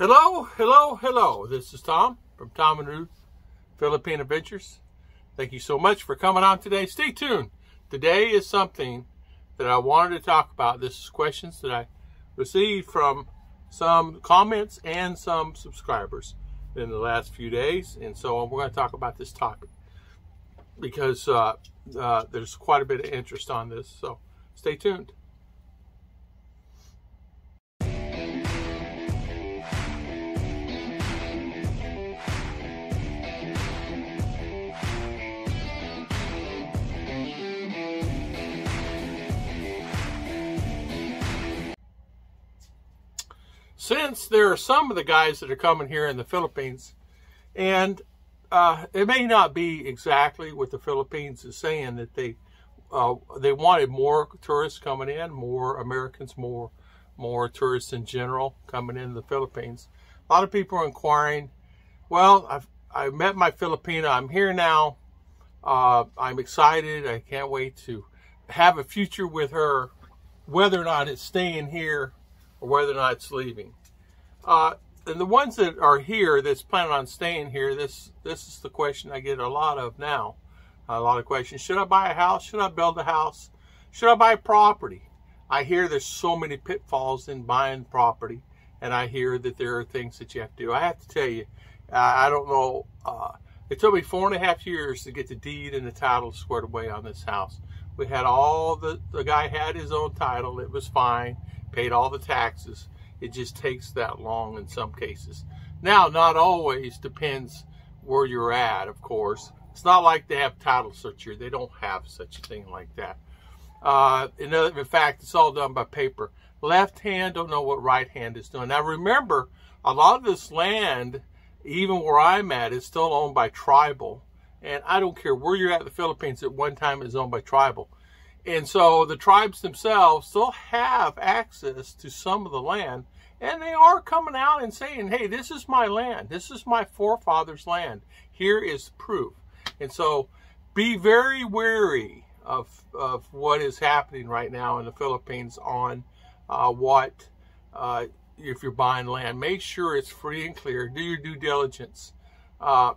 Hello, hello, hello. This is Tom from Tom and Ruth, Philippine Adventures. Thank you so much for coming on today. Stay tuned. Today is something that I wanted to talk about. This is questions that I received from some comments and some subscribers in the last few days. And so we're going to talk about this topic because there's quite a bit of interest on this. So stay tuned. Since there are some of the guys that are coming here in the Philippines, and it may not be exactly what the Philippines is saying, that they wanted more tourists coming in, more Americans, more tourists in general coming into the Philippines. A lot of people are inquiring, well, I met my Filipina, I'm here now, I'm excited, I can't wait to have a future with her, whether or not it's staying here or whether or not it's leaving. And the ones that are here, that's planning on staying here, this is the question I get a lot of now. A lot of questions. Should I buy a house? Should I build a house? Should I buy property? I hear there's so many pitfalls in buying property, and I hear that there are things that you have to do. I have to tell you, I don't know. It took me 4.5 years to get the deed and the title squared away on this house. We had all the guy had his own title. It was fine. Paid all the taxes. It just takes that long in some cases. Now, not always, depends where you're at, of course. It's not like they have title search here. They don't have such a thing like that. In fact, it's all done by paper. Left hand don't know what right hand is doing. Now, remember, a lot of this land, even where I'm at, is still owned by tribal. And I don't care where you're at in the Philippines, at one time it was owned by tribal. And so the tribes themselves still have access to some of the land, and they are coming out and saying, hey, this is my land. This is my forefathers' land. Here is proof. And so be very wary of what is happening right now in the Philippines on if you're buying land. Make sure it's free and clear. Do your due diligence on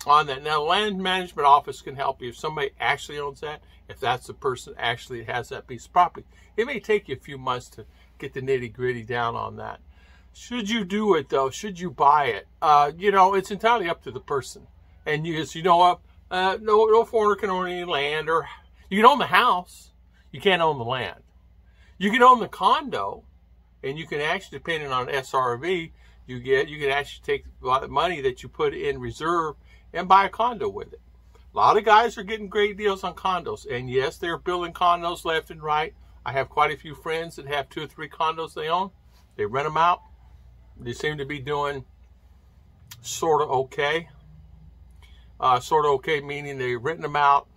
that. Now, the land management office can help you if somebody actually owns that, if that's the person actually has that piece of property. It may take you a few months to get the nitty-gritty down on that. Should you do it, though? Should you buy it? It's entirely up to the person. And you know what? No foreigner can own any land, or you can own the house. You can't own the land. You can own the condo, and you can actually, depending on SRV, you can actually take a lot of money that you put in reserve and buy a condo with it. A lot of guys are getting great deals on condos. And yes, they're building condos left and right. I have quite a few friends that have 2 or 3 condos they own. They rent them out. They seem to be doing sort of okay. Sort of okay meaning they're renting them out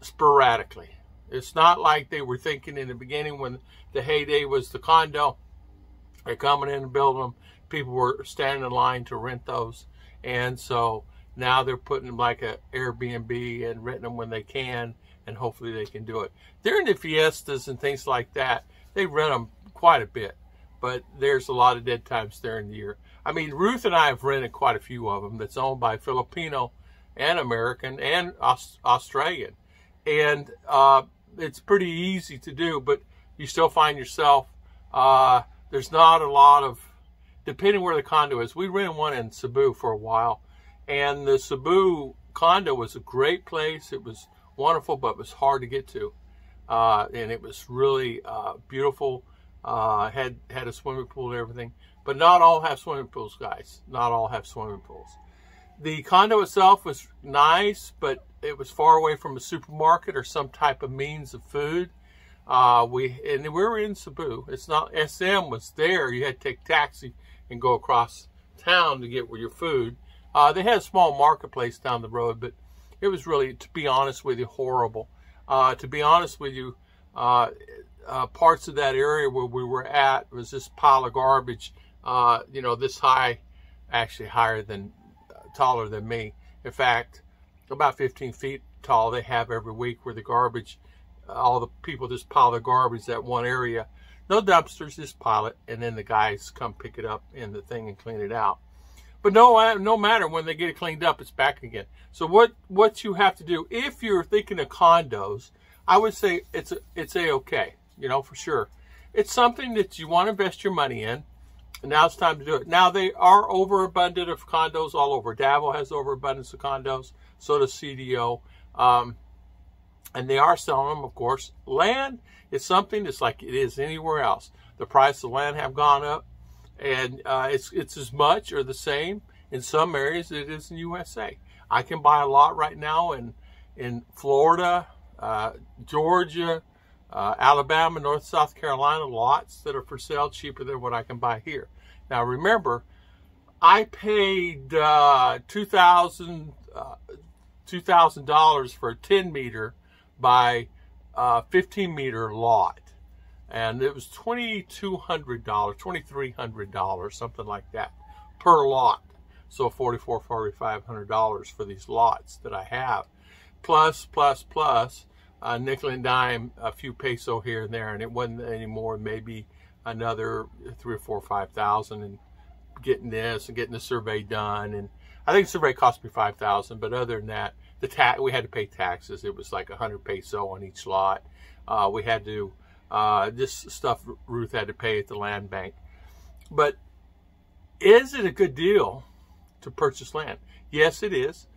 sporadically. It's not like they were thinking in the beginning when the heyday was the condo. They're coming in and building them. People were standing in line to rent those. And so now they're putting them like an Airbnb and renting them when they can, and hopefully they can do it. During the fiestas and things like that, they rent them quite a bit, but there's a lot of dead times during the year. I mean, Ruth and I have rented quite a few of them that's owned by Filipino and American and Australian. And it's pretty easy to do, but you still find yourself, there's not a lot of, depending where the condo is. We rented one in Cebu for a while, and the Cebu condo was a great place. It was wonderful, but it was hard to get to. And it was really beautiful. Had a swimming pool and everything. But not all have swimming pools, guys. Not all have swimming pools. The condo itself was nice, but it was far away from a supermarket or some type of means of food. We were in Cebu. It's not, SM was there. You had to take taxi and go across town to get your food. They had a small marketplace down the road, but it was really, to be honest with you, horrible. To be honest with you, parts of that area where we were at was this pile of garbage, this high, actually taller than me. In fact, about 15 feet tall they have every week, where the garbage, all the people just pile the garbage that one area. No dumpsters, just pile it, and then the guys come pick it up in the thing and clean it out. But no matter, when they get it cleaned up, it's back again. So what you have to do, if you're thinking of condos, I would say it's A-okay, you know, for sure. It's something that you want to invest your money in, and now it's time to do it. Now, they are overabundant of condos all over. Davao has overabundance of condos, so does CDO. And they are selling them, of course. Land is something that's like it is anywhere else. The price of land have gone up, and it's as much or the same in some areas as it is in USA. I can buy a lot right now in Florida, Georgia, Alabama, North South Carolina, lots that are for sale cheaper than what I can buy here. Now remember, I paid $2,000 for a 10-meter by 15-meter lot, and it was $2,200, $2,300, something like that per lot. So $4,400, $4,500 for these lots that I have, plus nickel and dime, a few peso here and there, and it wasn't any more, maybe another 3 or 4 or 5,000, and getting this and getting the survey done. And I think the survey cost me 5,000, but other than that, we had to pay taxes. It was like 100 peso on each lot. We had to this stuff Ruth had to pay at the land bank. But is it a good deal to purchase land? Yes, it is.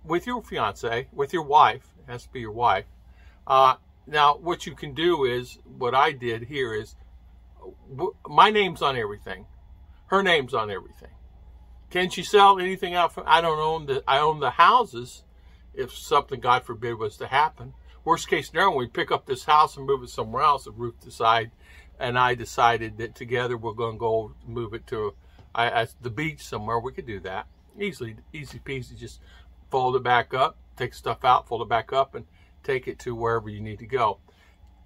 With your fiance, with your wife, it has to be your wife. Now, what you can do is, what I did here is, my name's on everything. Her name's on everything. Can she sell anything out? I don't own I own the houses. If something, God forbid, was to happen. Worst case scenario, we pick up this house and move it somewhere else. If Ruth and I decided that together we're going to go move it to the beach somewhere, we could do that easily, easy peasy. Just fold it back up, take stuff out, fold it back up, and take it to wherever you need to go.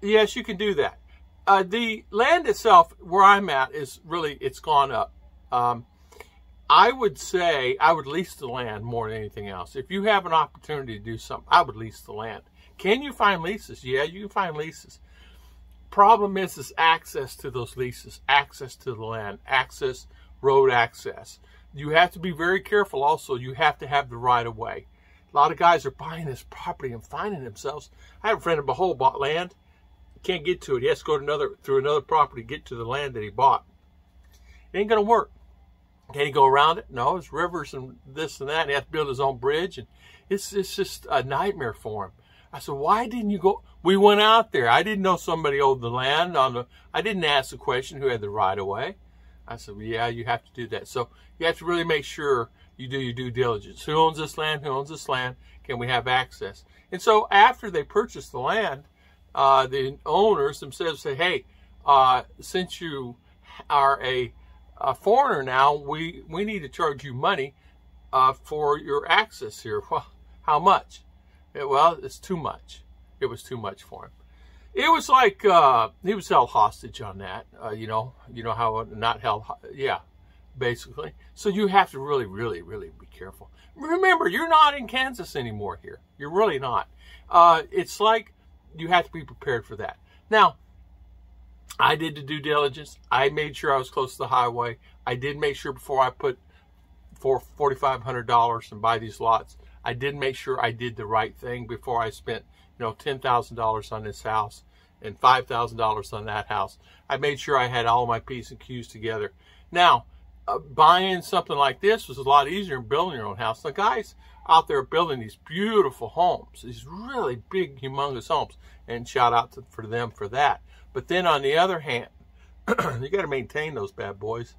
Yes, you can do that. The land itself, where I'm at, is really, it's gone up. I would say I would lease the land more than anything else. If you have an opportunity to do something, I would lease the land. Can you find leases? Yeah, you can find leases. Problem is access to those leases, access to the land, access, road access. You have to be very careful also. You have to have the right of way. A lot of guys are buying this property and finding themselves. I have a friend in Behold bought land. Can't get to it. He has to go through another property to get to the land that he bought. It ain't going to work. Can he go around it? No, it's rivers and this and that. And he has to build his own bridge. And it's just a nightmare for him. I said, why didn't you go? We went out there. I didn't know somebody owned the land. I didn't ask the question who had the right of way. I said, well, yeah, you have to do that. So you have to really make sure you do your due diligence. Who owns this land? Who owns this land? Can we have access? And so after they purchase the land, the owners themselves say, hey, since you are a foreigner now, we need to charge you money for your access here. Well, how much? Well, it's too much. It was too much for him. It was like he was held hostage on that. You know how not held, yeah, basically. So you have to really, really, really be careful. Remember, you're not in Kansas anymore here. You're really not. It's like you have to be prepared for that. Now, I did the due diligence. I made sure I was close to the highway. I did make sure before I put for $4,500 and buy these lots, I did make sure I did the right thing before I spent, $10,000 on this house and $5,000 on that house. I made sure I had all my P's and Q's together. Now, buying something like this was a lot easier than building your own house. The guys out there building these beautiful homes, these really big, humongous homes, and shout out for them for that. But then on the other hand, you got to maintain those bad boys.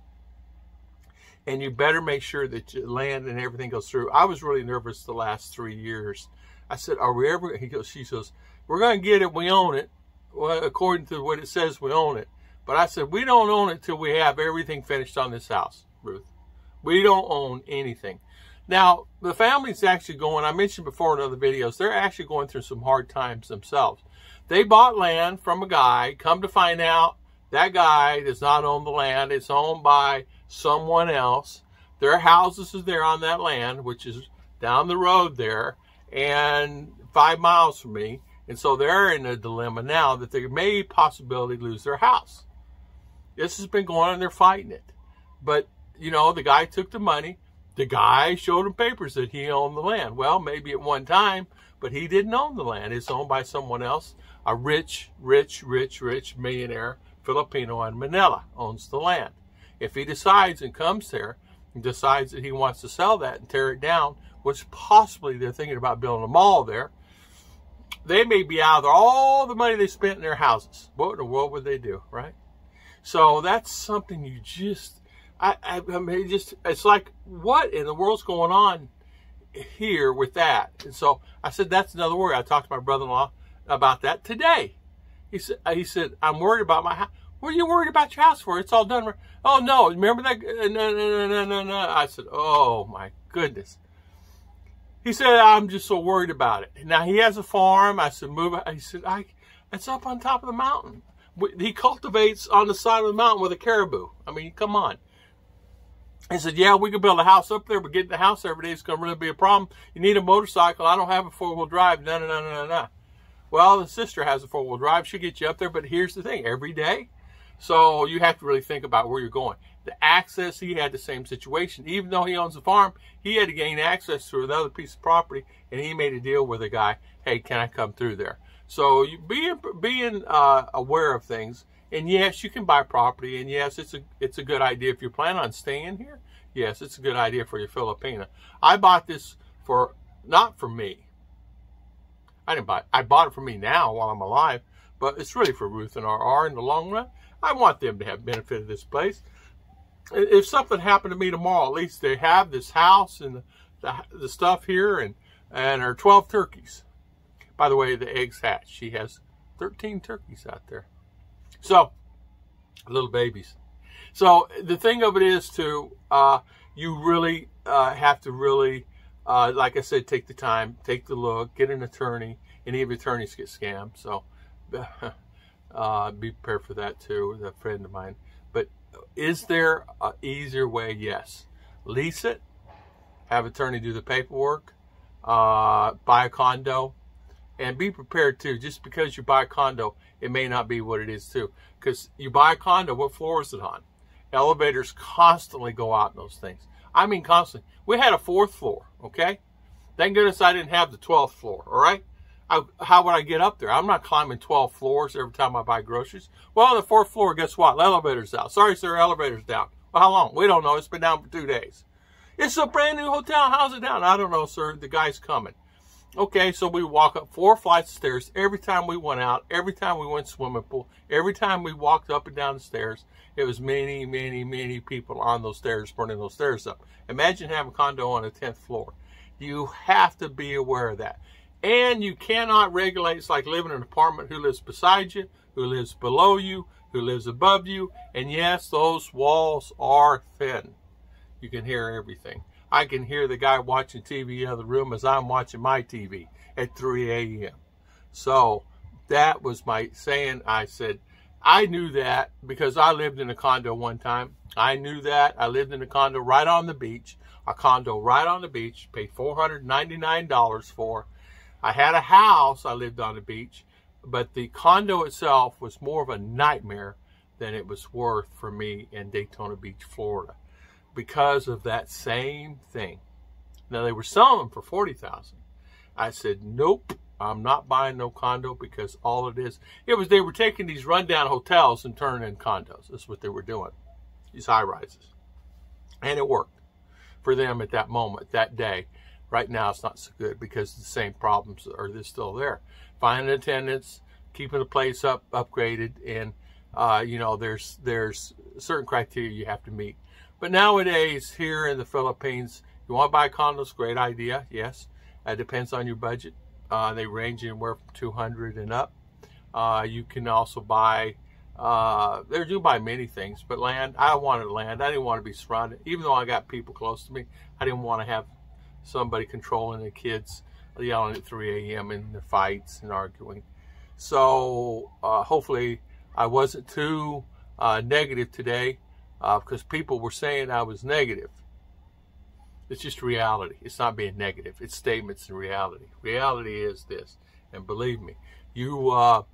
And you better make sure that your land and everything goes through. I was really nervous the last 3 years. I said, are we ever, she goes, we're going to get it, we own it. Well, according to what it says, we own it. But I said, we don't own it till we have everything finished on this house, Ruth. We don't own anything. Now, the family's actually going, I mentioned before in other videos, they're actually going through some hard times themselves. They bought land from a guy, come to find out that guy does not own the land. It's owned by someone else. Their houses is there on that land, which is down the road there and 5 miles from me. And so they're in a dilemma now that they may possibly lose their house. This has been going on, and they're fighting it. But, you know, the guy took the money. The guy showed him papers that he owned the land. Well, maybe at one time, but he didn't own the land. It's owned by someone else. A rich millionaire Filipino in Manila owns the land. If he decides and comes there and decides that he wants to sell that and tear it down, which possibly they're thinking about building a mall there, they may be out of there all the money they spent in their houses. What in the world would they do, right? So that's something you just, I mean, just, it's like, what in the world's going on here with that? And so I said, that's another worry. I talked to my brother-in-law about that today. He said, I'm worried about my house. What are you worried about your house for? It's all done. Oh, no. Remember that? No. I said, oh, my goodness. He said, I'm just so worried about it. Now, he has a farm. I said, move it. He said, it's up on top of the mountain. He cultivates on the side of the mountain with a caribou. I mean, come on. He said, yeah, we could build a house up there, but getting the house every day is going to really be a problem. You need a motorcycle. I don't have a four-wheel drive. No. Well, the sister has a four-wheel drive. She'll get you up there, but here's the thing. Every day. So you have to really think about where you're going. The access, he had the same situation. Even though he owns a farm, he had to gain access to another piece of property, and he made a deal with a guy. Hey, can I come through there? So you being aware of things. And yes, you can buy property, and yes, it's a good idea if you plan on staying here. Yes, it's a good idea for your Filipina. I bought this for, not for me. I bought it for me now while I'm alive, but it's really for Ruth and RR in the long run. I want them to have benefit of this place. If something happened to me tomorrow, at least they have this house and the stuff here and our 12 turkeys. By the way, the eggs hatch. She has 13 turkeys out there. So, little babies. So, the thing of it is, too, you really have to really, like I said, take the time, take the look, get an attorney. Any of attorneys get scammed. So, be prepared for that, too, with a friend of mine. But is there an easier way? Yes. Lease it. Have an attorney do the paperwork. Buy a condo. And be prepared, too. Just because you buy a condo, it may not be what it is, too. Because you buy a condo, what floor is it on? Elevators constantly go out in those things. I mean, constantly. We had a 4th floor, okay? Thank goodness I didn't have the 12th floor, all right? How would I get up there? I'm not climbing 12 floors every time I buy groceries. Well, on the 4th floor, guess what? The elevator's out. Sorry, sir, elevator's down. Well, how long? We don't know. It's been down for 2 days. It's a brand new hotel. How's it down? I don't know, sir. The guy's coming. Okay, so we walk up 4 flights of stairs every time we went out, every time we went swimming pool, every time we walked up and down the stairs. It was many people on those stairs, burning those stairs up. Imagine having a condo on the 10th floor. You have to be aware of that. And you cannot regulate. It's like living in an apartment. Who lives beside you, who lives below you, who lives above you. And yes, those walls are thin. You can hear everything. I can hear the guy watching TV in the other room as I'm watching my TV at 3 a.m. So that was my saying. I said, I knew that because I lived in a condo one time. I knew that. I lived in a condo right on the beach. A condo right on the beach. Paid $499 for. I had a house. I lived on the beach. But the condo itself was more of a nightmare than it was worth for me in Daytona Beach, Florida. Because of that same thing. Now, they were selling them for $40,000. I said, nope, I'm not buying no condo because all it is, they were taking these rundown hotels and turning in condos. That's what they were doing, these high rises. And it worked for them at that moment, that day. Right now, it's not so good because the same problems are still there. Finding attendants, keeping the place upgraded, and there's certain criteria you have to meet. But nowadays, here in the Philippines, you want to buy condos, great idea, yes. It depends on your budget. They range anywhere from $200 and up. You can also buy, they do buy many things, but land, I wanted land. I didn't want to be surrounded. Even though I got people close to me, I didn't want to have somebody controlling the kids, yelling at 3 a.m. in their fights and arguing. So hopefully I wasn't too negative today. Because people were saying I was negative. It's just reality. It's not being negative. It's statements and reality. Reality is this. And believe me, you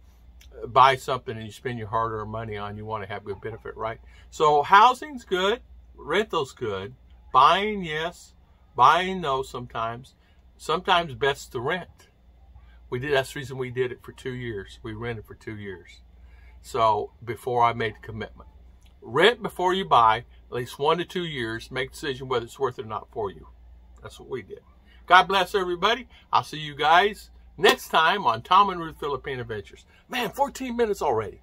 buy something and you spend your hard-earned money on, you want to have good benefit, right? So housing's good, rental's good, buying, yes, buying, no, sometimes best to rent. That's the reason we did it for 2 years. We rented for 2 years. So before I made the commitment. Rent before you buy, at least 1 to 2 years, make a decision whether it's worth it or not for you. That's what we did. God bless everybody. I'll see you guys next time on Tom and Ruth Philippine Adventures. Man, 14 minutes already.